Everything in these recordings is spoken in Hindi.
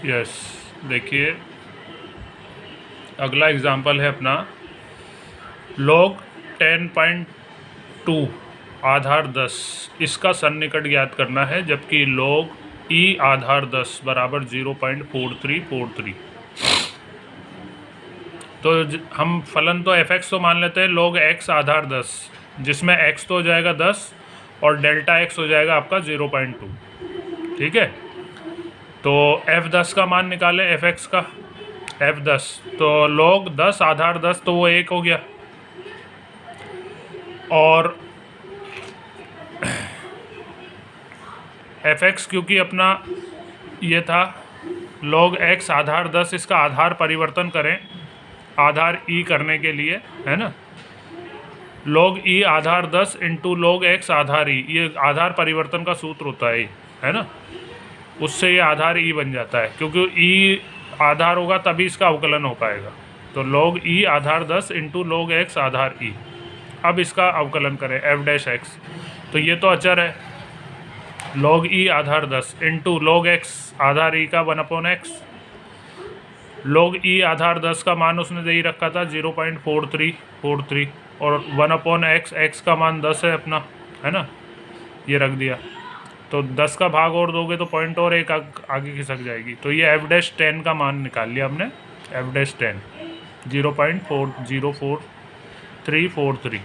यस, देखिए अगला एग्जांपल है अपना log 10.2 आधार 10, इसका सन्निकट ज्ञात करना है, जबकि log e आधार 10 बराबर 0.4343। तो हम फलन तो fx तो मान लेते हैं log x आधार 10, जिसमें x तो हो जाएगा 10 और डेल्टा x हो जाएगा आपका 0.2। ठीक है, तो f10 का मान निकालें, fx का f10, तो log 10 आधार 10 तो वो 1 हो गया, और fx क्योंकि अपना ये था log x आधार 10, इसका आधार परिवर्तन करें आधार e करने के लिए, है ना। log e आधार 10 इंटू log x आधार e, ये आधार परिवर्तन का सूत्र होता है ना, उससे ये आधार e बन जाता है, क्योंकि e आधार होगा तभी इसका अवकलन हो पाएगा। तो log e आधार 10 इंटू log x आधार e। अब इसका अवकलन करें f डैश x, तो ये तो अचर है, log e आधार 10 इंटू log x आधार e का 1/x। log e आधार 10 का मान उसने दे ही रखा था 0.4343, और 1/x, x का मान 10 है अपना, है ना, ये रख दिया। तो 10 का भाग और दोगे तो पॉइंट और एक आगे खिसक जाएगी। तो ये f डैश 10 का मान निकाल लिया हमने, f डैश 10 0.404343।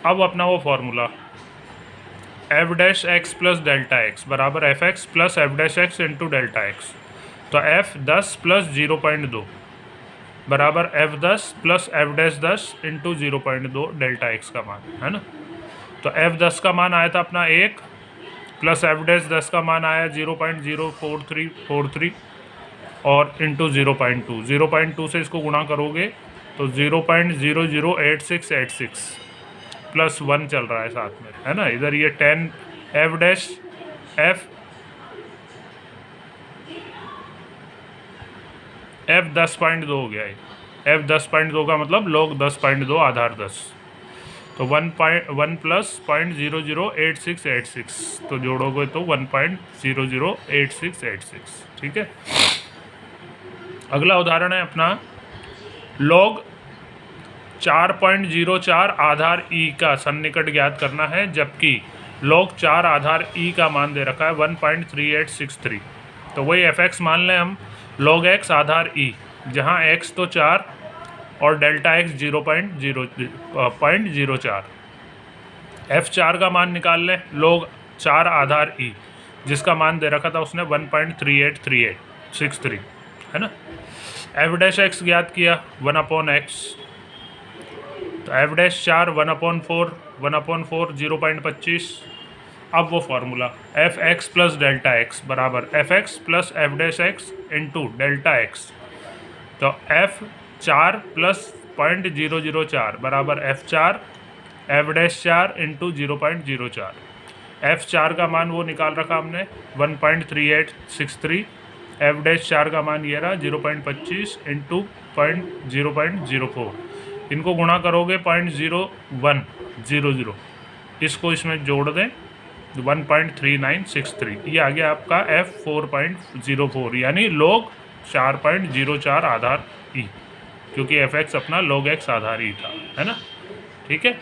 अब अपना वो formula f dash x plus delta x बराबर fx plus f dash x into delta x। तो f10 प्लस 0.2 बराबर f10 plus f dash 10 into 0.2 delta x का मान, है ना। तो f10 का मान आया था अपना 1, प्लस f डैश 10 का मान आया 0.04343, और इंटू 0.2 से इसको गुणा करोगे तो 0.008686 प्लस 1 चल रहा है साथ में, है ना। इधर ये 10 f डैश f 10.2 हो गया है, f 10.2 का मतलब log 10.2 आधार 10, तो 1 प्लस 0.008686, तो जोड़ोगे तो 1.008686। ठीक है, अगला उदाहरण है अपना log 4.04 आधार e का सन्निकट ज्ञात करना है, जबकि log 4 आधार e का मान दे रखा है 1.3863। तो वही fx मान लें हम log x आधार e, जहाँ x तो 4 और डेल्टा x 0.04। f4 का मान निकाल लें log 4 आधार e, जिसका मान दे रखा था उसने 1.3863, है ना। f डैश x ज्ञात किया 1/x, तो f डैश 4 1/4 0.25। अब वो formula F X plus delta X बराबर F X plus F dash X into delta X. तो एफ 4 प्लस 0.004 बराबर F 4 F dash 4 into 0.04। F 4 का मान वो निकाल रखा हमने 1.3863, एफ डैश 4 का मान ये रहा 0.25 इंटू 0.04। इनको गुणा करोगे 0.0100, इसको इसमें जोड़ दें 1.3963, ये आ गया आपका एफ 4.04 यानी log 4.04 आधार ई, क्योंकि एफ एक्स अपना log x आधार ई था, है ना। ठीक है,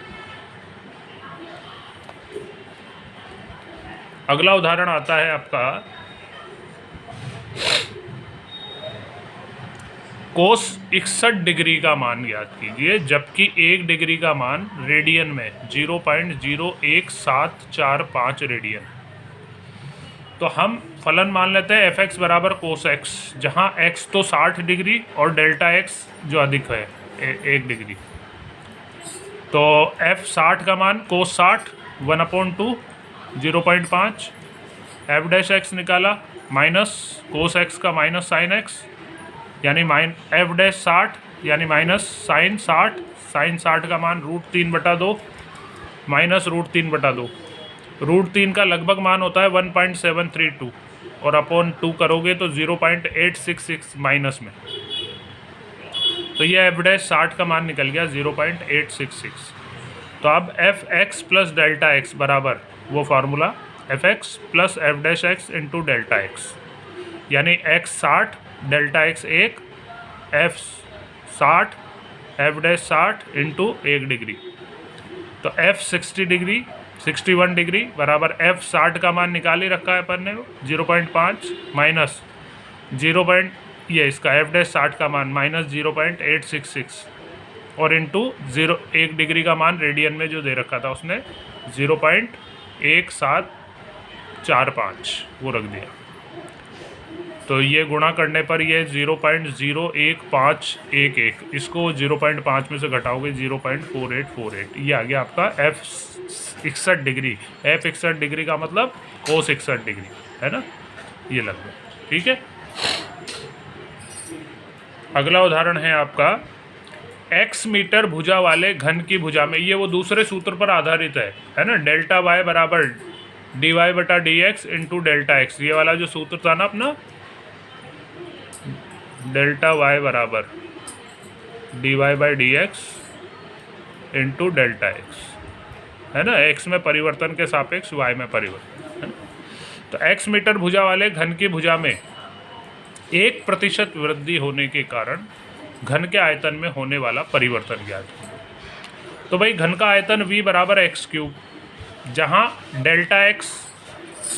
अगला उदाहरण आता है आपका कोस 61 डिग्री का मान ज्ञात कीजिए, जबकि 1 डिग्री का मान रेडियन में 0.01745 रेडियन। तो हम फलन मान लेते हैं एफ एक्स बराबर कोस एक्स, जहाँ एक्स तो 60 डिग्री और डेल्टा एक्स जो अधिक है 1 डिग्री। तो एफ 60 का मान कोस 60 1/2 0.5, एफ डैश एक्स निकाला माइनस कोस एक्स का माइनस साइन एक्स यानी एफ डैश 60 यानी माइनस साइन 60, साइन 60 का मान √3/2 माइनस √3/2। √3 का लगभग मान होता है 1.732 और अपॉन 2 करोगे तो 0.866 माइनस में, तो ये एफ डैश 60 का मान निकल गया 0.866। तो अब F X plus delta X बराबर वो formula F X plus F dash X into delta X. यानी x 60 delta x 1 f 60 f dash 60 into 1 degree. तो f 60 डिग्री 61 डिग्री बराबर f 60 का मान निकाल ही रखा है अपन ने 0.5 माइनस 0. ये इसका f डैश 60 का मान माइनस 0.866 और इंटू 1 डिग्री का मान रेडियन में जो दे रखा था उसने 0.1745 वो रख दिया। तो ये गुणा करने पर ये 0.01511, इसको 0.5 में से घटाओगे 0.4848, ये आ गया आपका f 61 डिग्री। f 61 डिग्री का मतलब cos 61 डिग्री है ना, ये लग गया। ठीक है, अगला उदाहरण है आपका x मीटर भुजा वाले घन की भुजा में, ये वो दूसरे सूत्र पर आधारित है ना, डेल्टा y बराबर dy बटा D x into delta x. ये वाला जो सूत्र था ना अपना, डेल्टा y बराबर dy by D x into delta x है ना, x में परिवर्तन के सापेक्ष y में परिवर्तन है ना। तो x मीटर भुजा वाले घन की भुजा में 1% वृद्धि होने के कारण घन के आयतन में होने वाला परिवर्तन ज्ञात है। तो भाई घन का आयतन v बराबर एक्स क्यूब, जहाँ डेल्टा x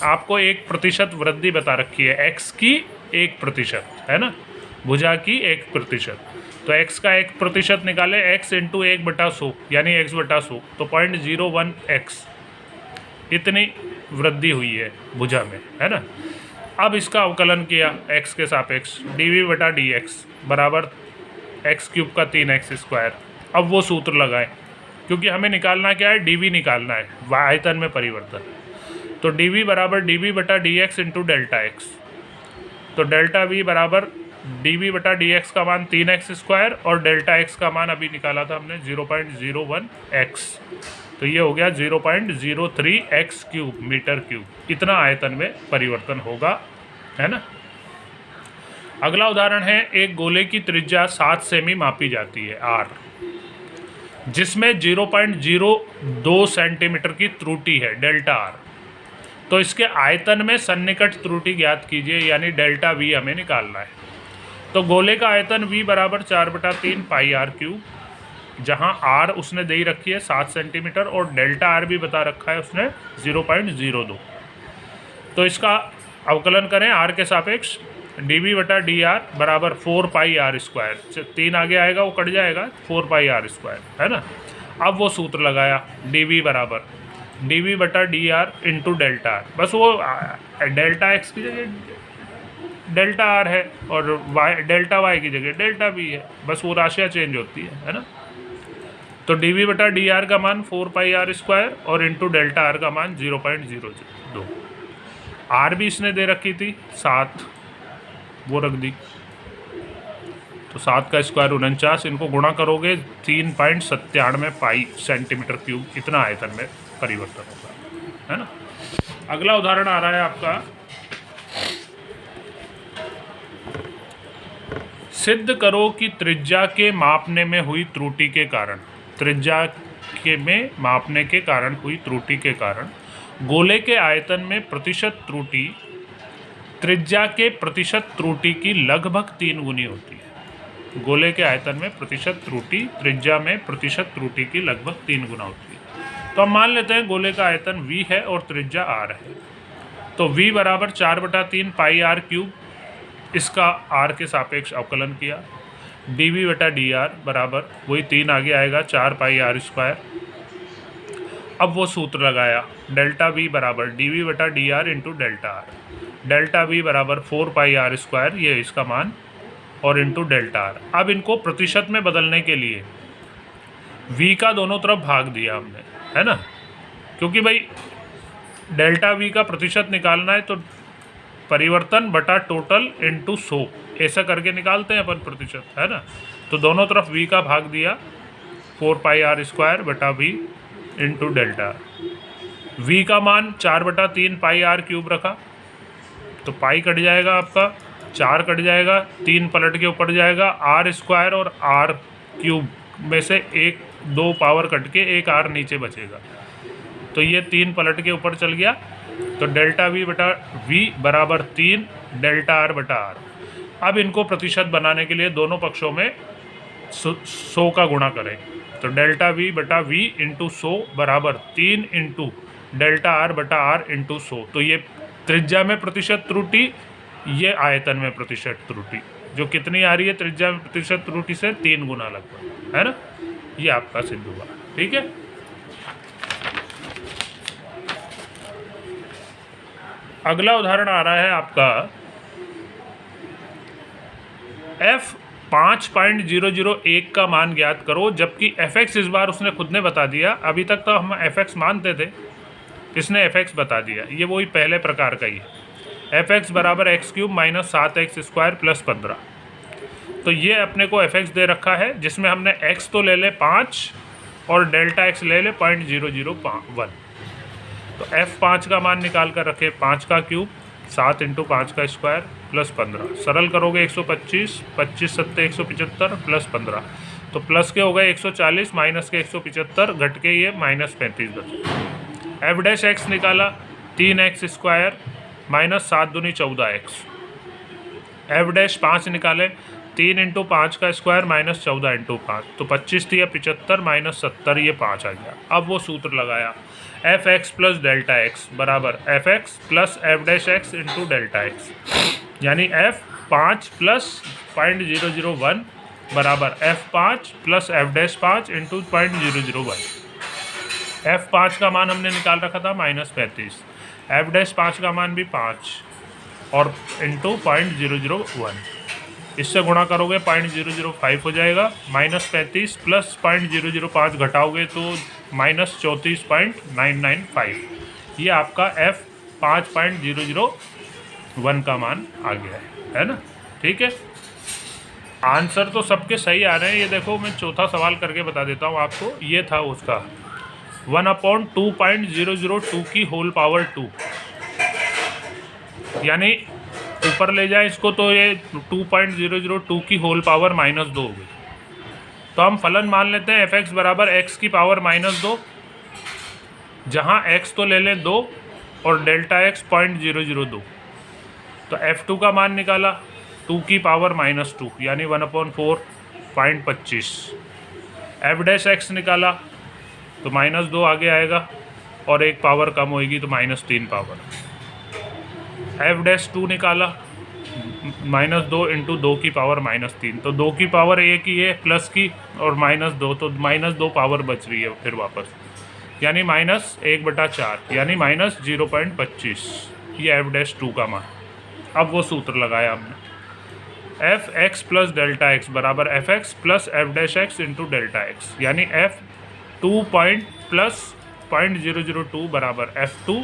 आपको 1% वृद्धि बता रखी है, x की 1% है ना, भुजा की 1%। तो x का 1% निकाले, x इंटू 1/100 यानी x/100, तो 0.01x इतनी वृद्धि हुई है भुजा में है ना। अब इसका अवकलन किया x के सापेक्ष, dv बटा डी एक्स बराबर एक्स क्यूब का 3x स्क्वायर। अब वो सूत्र लगाएं, क्योंकि हमें निकालना क्या है, dv निकालना है, आयतन में परिवर्तन। तो dv बराबर dv बटा D x into delta X. तो डेल्टा v बराबर dv बटा डी एक्स का मान 3x स्क्वायर और डेल्टा x का मान अभी निकाला था हमने 0.01x, तो ये हो गया 0.03x क्यूब मीटर क्यूब। इतना आयतन में परिवर्तन होगा है ना। अगला उदाहरण है, एक गोले की त्रिज्या 7 सेमी मापी जाती है r, जिसमें 0.02 सेंटीमीटर की त्रुटि है डेल्टा r। तो इसके आयतन में सन्निकट त्रुटि ज्ञात कीजिए, यानी डेल्टा v हमें निकालना है। तो गोले का आयतन v बराबर 4/3 पाई r क्यूब, जहाँ r उसने दे रखी है 7 सेंटीमीटर और डेल्टा r भी बता रखा है उसने 0.02। तो इसका अवकलन करें r के सापेक्ष, dv बटा डी आर बराबर 4 पाई r स्क्वायर, 3 आगे आएगा वो कट जाएगा, 4 पाई r स्क्वायर है ना। अब वो सूत्र लगाया, dv बराबर dv बटा D R into delta R, बस वो डेल्टा x की जगह डेल्टा आर है और डेल्टा वाई की जगह डेल्टा वी है, बस वो राशियाँ चेंज होती है ना। तो dv बटा डी आर का मान 4 पाई r स्क्वायर और इंटू डेल्टा आर का मान 0.02। आर भी इसने दे रखी थी 7, वो रख दी, तो 7 का स्क्वायर 49, इनको गुणा करोगे 3.97 पाई सेंटीमीटर क्यूब, इतना आयतन में परिवर्तन होगा है ना। अगला उदाहरण आ रहा है आपका, सिद्ध करो कि त्रिज्या के मापने में हुई त्रुटि के कारण, त्रिज्या के में मापने के कारण हुई त्रुटि के कारण गोले के आयतन में प्रतिशत त्रुटि त्रिज्या के प्रतिशत त्रुटि की लगभग 3 गुनी होती है। गोले के आयतन में प्रतिशत त्रुटि त्रिज्या में प्रतिशत त्रुटि की लगभग 3 गुना होती है। तो हम मान लेते हैं गोले का आयतन v है और त्रिज्या r है। तो v बराबर 4/3 पाई r क्यूब, इसका r के सापेक्ष अवकलन किया, dv बटा डी आर बराबर वही 3 आगे आएगा 4 पाई r स्क्वायर। अब वो सूत्र लगाया, डेल्टा v बराबर dv बटा D R into delta R, delta v बराबर 4 पाई r स्क्वायर, ये इसका मान, और इंटू डेल्टा आर। अब इनको प्रतिशत में बदलने के लिए v का दोनों तरफ भाग दिया हमने है ना, क्योंकि भाई डेल्टा v का प्रतिशत निकालना है तो परिवर्तन बटा टोटल इंटू 100 ऐसा करके निकालते हैं अपन प्रतिशत है ना। तो दोनों तरफ v का भाग दिया, 4 पाई r स्क्वायर बटा v into delta R. v का मान 4/3 पाई r क्यूब रखा, तो पाई कट जाएगा आपका, 4 कट जाएगा, 3 पलट के ऊपर जाएगा, r स्क्वायर और r क्यूब में से 1 2 पावर कट के एक r नीचे बचेगा, तो ये 3 पलट के ऊपर चल गया, तो डेल्टा वी बटा वी बराबर 3 डेल्टा आर बटा आर। अब इनको प्रतिशत बनाने के लिए दोनों पक्षों में 100 का गुणा करें, तो डेल्टा वी बटा वी इंटू 100 बराबर 3 इंटू डेल्टा आर बटा आर इंटू 100। तो ये त्रिज्या में प्रतिशत त्रुटि, ये आयतन में प्रतिशत त्रुटि, जो कितनी आ रही है त्रिज्या में प्रतिशत त्रुटि से 3 गुना लगभग, है ना। ये आपका सिद्ध हुआ, ठीक है। अगला उदाहरण आ रहा है आपका f5.001 का मान ज्ञात करो, जबकि fx इस बार उसने खुद ने बता दिया। अभी तक तो हम fx मानते थे, इसने fx बता दिया। ये वही पहले प्रकार का ही है। fx बराबर x³ माइनस 7x² प्लस 15। तो ये अपने को fx दे रखा है, जिसमें हमने x तो ले ले 5 और डेल्टा x ले ले 0.001। तो f5 का मान निकाल कर रखे 5 का क्यूब 7 इंटू 5 का स्क्वायर प्लस 15। सरल करोगे 125, 25 सत्ते 175 प्लस 15, तो प्लस के हो गए 140 माइनस के 175 घट के ये माइनस 35 बचे। एफ डैश एक्स निकाला 3x² माइनस 7 दूनी 14x। एफ डैश 5 निकाले 3 इंटू 5 का स्क्वायर माइनस 14 इंटू 5, तो 25 थी 75 माइनस 70, ये 5 आ गया। अब वो सूत्र लगाया F X plus delta X बराबर F X plus F dash X into delta X, यानी f5 प्लस 0.001 बराबर f5 plus F dash 5 into 0.001। f5 का मान हमने निकाल रखा था -35, एफ डैश 5 का मान भी 5 और इंटू 0.001। इससे गुणा करोगे 0.005 हो जाएगा। -35 प्लस 0.005 घटाओगे तो -34.995। ये आपका f5.001 का मान आ गया है ना, ठीक है। आंसर तो सबके सही आ रहे हैं। ये देखो, मैं चौथा सवाल करके बता देता हूँ आपको। ये था उसका 1/2.002 की होल पावर 2, यानी ऊपर ले जाए इसको तो ये 2.002 की होल पावर -2 हो गई। तो हम फलन मान लेते हैं f(x) बराबर x की पावर -2, जहाँ x तो ले लें 2 और डेल्टा x 0.002। तो f2 का मान निकाला 2 की पावर -2 यानी 1/4.25। एफ डैश एक्स निकाला तो -2 आगे आएगा और एक पावर कम होएगी तो -3 पावर। एफ डैश 2 निकाला -2 इंटू 2 की पावर -3, तो 2 की पावर एक ही है प्लस की और -2, तो -2 पावर बच रही है फिर वापस, यानी -1/4 यानी -0.25। ये एफ डैश 2 का मान। अब वो सूत्र लगाया हमने F X plus delta X बराबर F X plus F dash X into delta X, यानी f2 प्लस 0.002 बराबर f2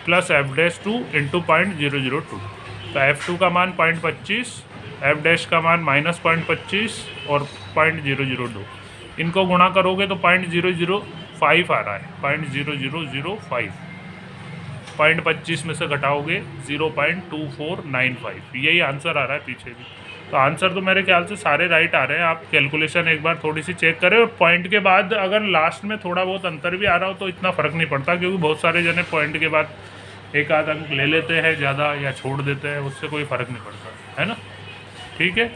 plus F dash 2 into 0.002। तो f2 का मान 0.25, एफ डैश का मान -0.25 और 0.002। इनको गुणा करोगे तो 0.005 आ रहा है, 0.0005। 0.25 में से घटाओगे 0.2495। यही आंसर आ रहा है पीछे भी। तो आंसर तो मेरे ख्याल से सारे राइट आ रहे हैं। आप कैलकुलेशन एक बार थोड़ी सी चेक करें, और पॉइंट के बाद अगर लास्ट में थोड़ा बहुत अंतर भी आ रहा हो तो इतना फ़र्क नहीं पड़ता, क्योंकि बहुत सारे जने पॉइंट के बाद एक आध अंक ले लेते हैं ज़्यादा या छोड़ देते हैं, उससे कोई फ़र्क नहीं पड़ता, है ना, ठीक है।